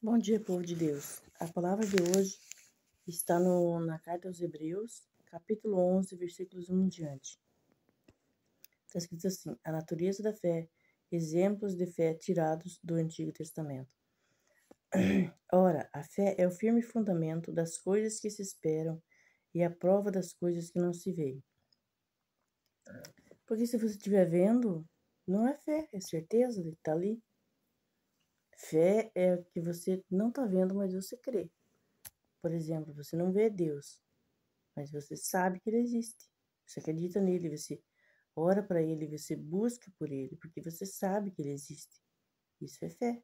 Bom dia, povo de Deus. A palavra de hoje está na carta aos Hebreus, capítulo 11, versículos 1 em diante. Está escrito assim: a natureza da fé, exemplos de fé tirados do Antigo Testamento. Ora, a fé é o firme fundamento das coisas que se esperam e a prova das coisas que não se veem. Porque se você estiver vendo, não é fé, é certeza de que está ali. Fé é o que você não está vendo, mas você crê. Por exemplo, você não vê Deus, mas você sabe que ele existe. Você acredita nele, você ora para ele, você busca por ele, porque você sabe que ele existe. Isso é fé.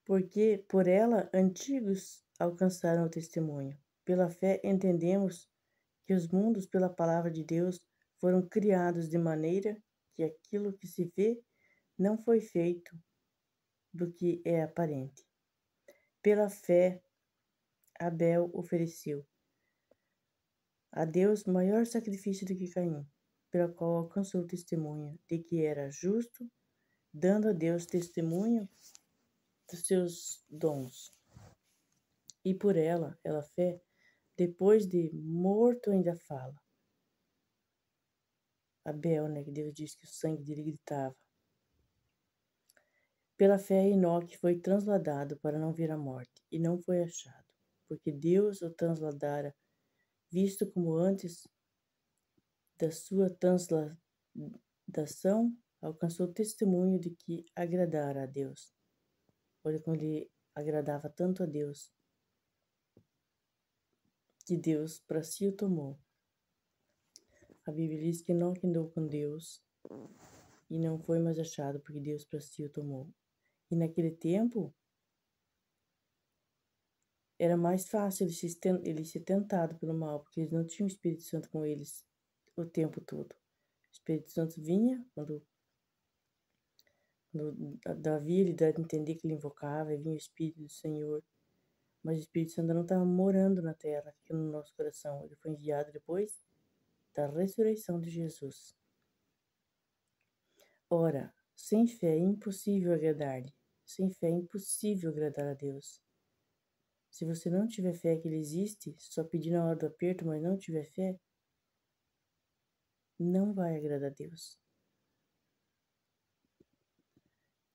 Porque por ela antigos alcançaram o testemunho. Pela fé entendemos que os mundos pela palavra de Deus foram criados de maneira que aquilo que se vê não foi feito do que é aparente. Pela fé Abel ofereceu a Deus maior sacrifício do que Caim, pela qual alcançou o testemunho de que era justo, dando a Deus testemunho dos seus dons. E por ela fé, depois de morto ainda fala. Abel, né, que Deus disse que o sangue dele gritava. Pela fé, Enoque foi transladado para não ver a morte, e não foi achado, porque Deus o transladara, visto como antes da sua transladação alcançou o testemunho de que agradara a Deus. Olha como ele agradava tanto a Deus, que Deus para si o tomou. A Bíblia diz que Enoque andou com Deus e não foi mais achado, porque Deus para si o tomou. E naquele tempo, era mais fácil ele ser tentado pelo mal, porque eles não tinham o Espírito Santo com eles o tempo todo. O Espírito Santo vinha quando Davi, ele dá a entender que ele invocava, e vinha o Espírito do Senhor. Mas o Espírito Santo não estava morando na terra, aqui no nosso coração. Ele foi enviado depois da ressurreição de Jesus. Ora, sem fé é impossível agradar-lhe. Sem fé é impossível agradar a Deus. Se você não tiver fé que ele existe, só pedir na hora do aperto, mas não tiver fé, não vai agradar a Deus.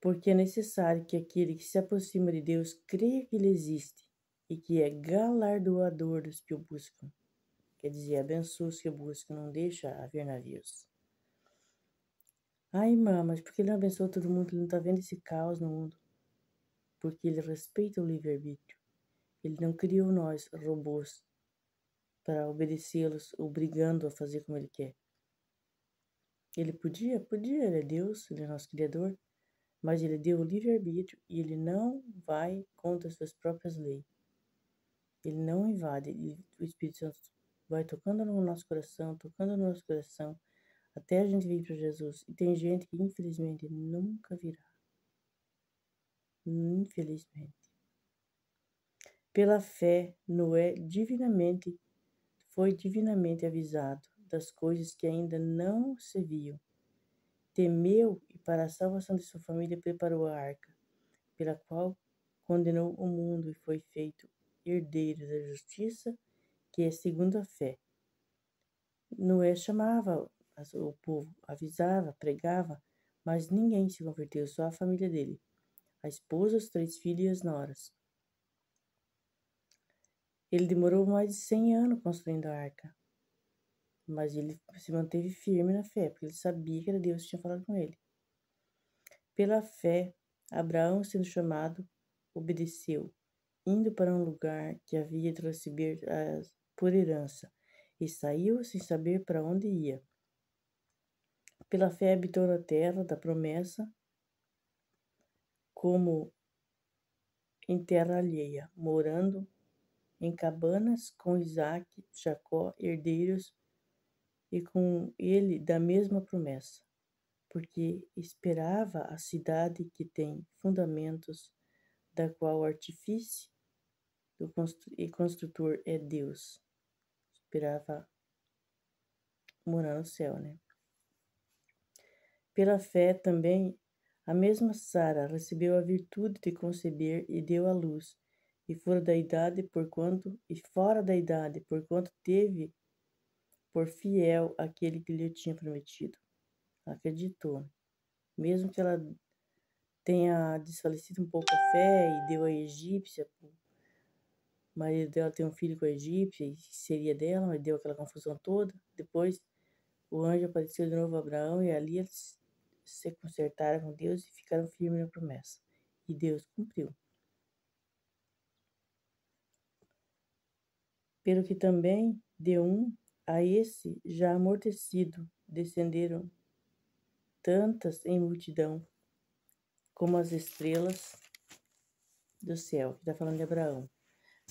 Porque é necessário que aquele que se aproxima de Deus creia que ele existe e que é galardoador dos que o buscam. Quer dizer, abençoa os que o buscam, não deixa haver navios. Ai, irmã, mas por que ele não abençoa todo mundo? Ele não está vendo esse caos no mundo? Porque ele respeita o livre-arbítrio. Ele não criou nós, robôs, para obedecê-los, obrigando a fazer como ele quer. Ele podia, ele é Deus, ele é nosso Criador, mas ele deu o livre-arbítrio e ele não vai contra as suas próprias leis. Ele não invade, o Espírito Santo vai tocando no nosso coração, até a gente vir para Jesus. E tem gente que infelizmente nunca virá. Infelizmente. Pela fé, Noé foi divinamente avisado das coisas que ainda não se viam. Temeu e para a salvação de sua família preparou a arca, pela qual condenou o mundo e foi feito herdeiro da justiça, que é segundo a fé. Noé chamava o povo, avisava, pregava, mas ninguém se converteu, só a família dele. A esposa, os 3 filhos e as noras. Ele demorou mais de 100 anos construindo a arca, mas ele se manteve firme na fé, porque ele sabia que era Deus que tinha falado com ele. Pela fé, Abraão, sendo chamado, obedeceu, indo para um lugar que havia de receber por herança, e saiu sem saber para onde ia. Pela fé habitou na terra da promessa, como em terra alheia, morando em cabanas com Isaque, Jacó, herdeiros, e com ele da mesma promessa, porque esperava a cidade que tem fundamentos, da qual o artífice e construtor é Deus. Esperava morar no céu, né? Pela fé também A mesma Sara recebeu a virtude de conceber e deu à luz, e fora da idade, porquanto teve por fiel aquele que lhe tinha prometido. Acreditou, mesmo que ela tenha desfalecido um pouco a fé e deu a egípcia. O marido dela tem um filho com a egípcia e seria dela, mas deu aquela confusão toda. Depois o anjo apareceu de novo a Abraão e ali eles se consertaram com Deus e ficaram firmes na promessa. E Deus cumpriu. Pelo que também de um a esse já amortecido descenderam tantas em multidão como as estrelas do céu. Que está falando de Abraão.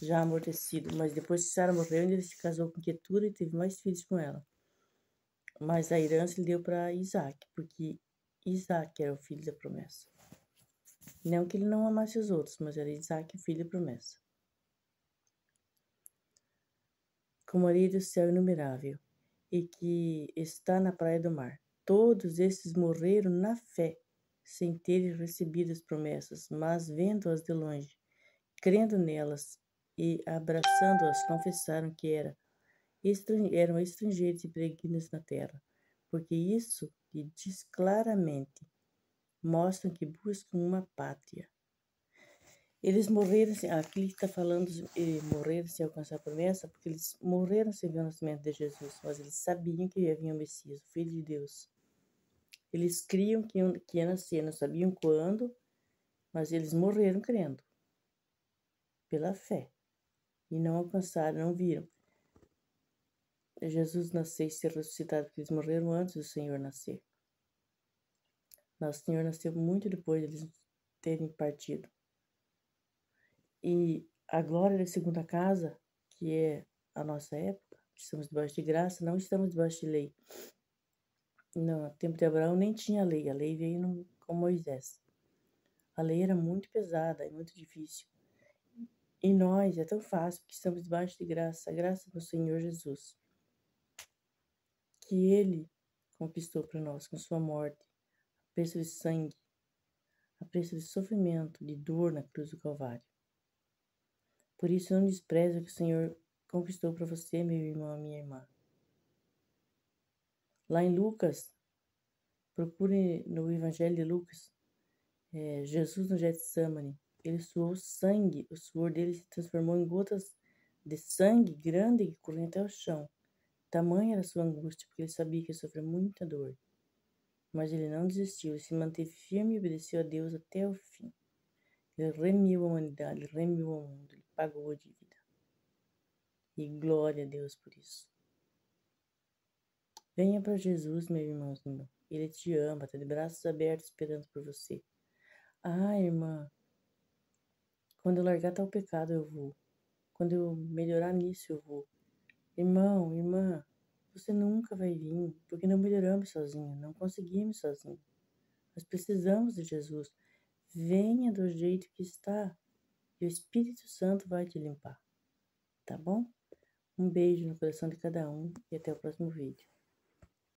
Já amortecido, mas depois que Sara morreu, ele se casou com Quetura e teve mais filhos com ela. Mas a herança ele deu para Isaac, porque Isaac era o filho da promessa. Não que ele não amasse os outros, mas era Isaac o filho da promessa. Como areia do céu inumerável, e que está na praia do mar. Todos esses morreram na fé, sem terem recebido as promessas, mas vendo-as de longe, crendo nelas e abraçando-as, confessaram que eram estrangeiros e peregrinos na terra, porque isso lhe diz claramente, mostram que buscam uma pátria. Eles morreram, aqui está falando, morreram sem alcançar a promessa, porque eles morreram sem ver o nascimento de Jesus, mas eles sabiam que havia o Messias, o Filho de Deus. Eles criam que ia nascer, não sabiam quando, mas eles morreram crendo, pela fé, e não alcançaram, não viram Jesus nascer e ser ressuscitado, porque eles morreram antes do Senhor nascer. Nosso Senhor nasceu muito depois de eles terem partido. E a glória da segunda casa, que é a nossa época, estamos debaixo de graça, não estamos debaixo de lei. No tempo de Abraão nem tinha lei, a lei veio com Moisés. A lei era muito pesada e muito difícil. E nós, é tão fácil, porque estamos debaixo de graça, a graça do Senhor Jesus, que Ele conquistou para nós com sua morte, a preço de sangue, a preço de sofrimento, de dor na cruz do Calvário. Por isso, não despreze o que o Senhor conquistou para você, meu irmão, minha irmã. Lá em Lucas, procure no Evangelho de Lucas, Jesus no Getsemane. Ele suou sangue, o suor dele se transformou em gotas de sangue grande que corriam até o chão. Tamanha era a sua angústia, porque ele sabia que ia sofrer muita dor. Mas ele não desistiu, ele se manteve firme e obedeceu a Deus até o fim. Ele remiu a humanidade, ele remiu o mundo, ele pagou a dívida. E glória a Deus por isso. Venha para Jesus, meu irmãozinho. Ele te ama, está de braços abertos esperando por você. Ah, irmã, quando eu largar tal pecado eu vou. Quando eu melhorar nisso eu vou. Irmão, irmã, você nunca vai vir, porque não melhoramos sozinhos, não conseguimos sozinhos. Nós precisamos de Jesus. Venha do jeito que está e o Espírito Santo vai te limpar. Tá bom? Um beijo no coração de cada um e até o próximo vídeo.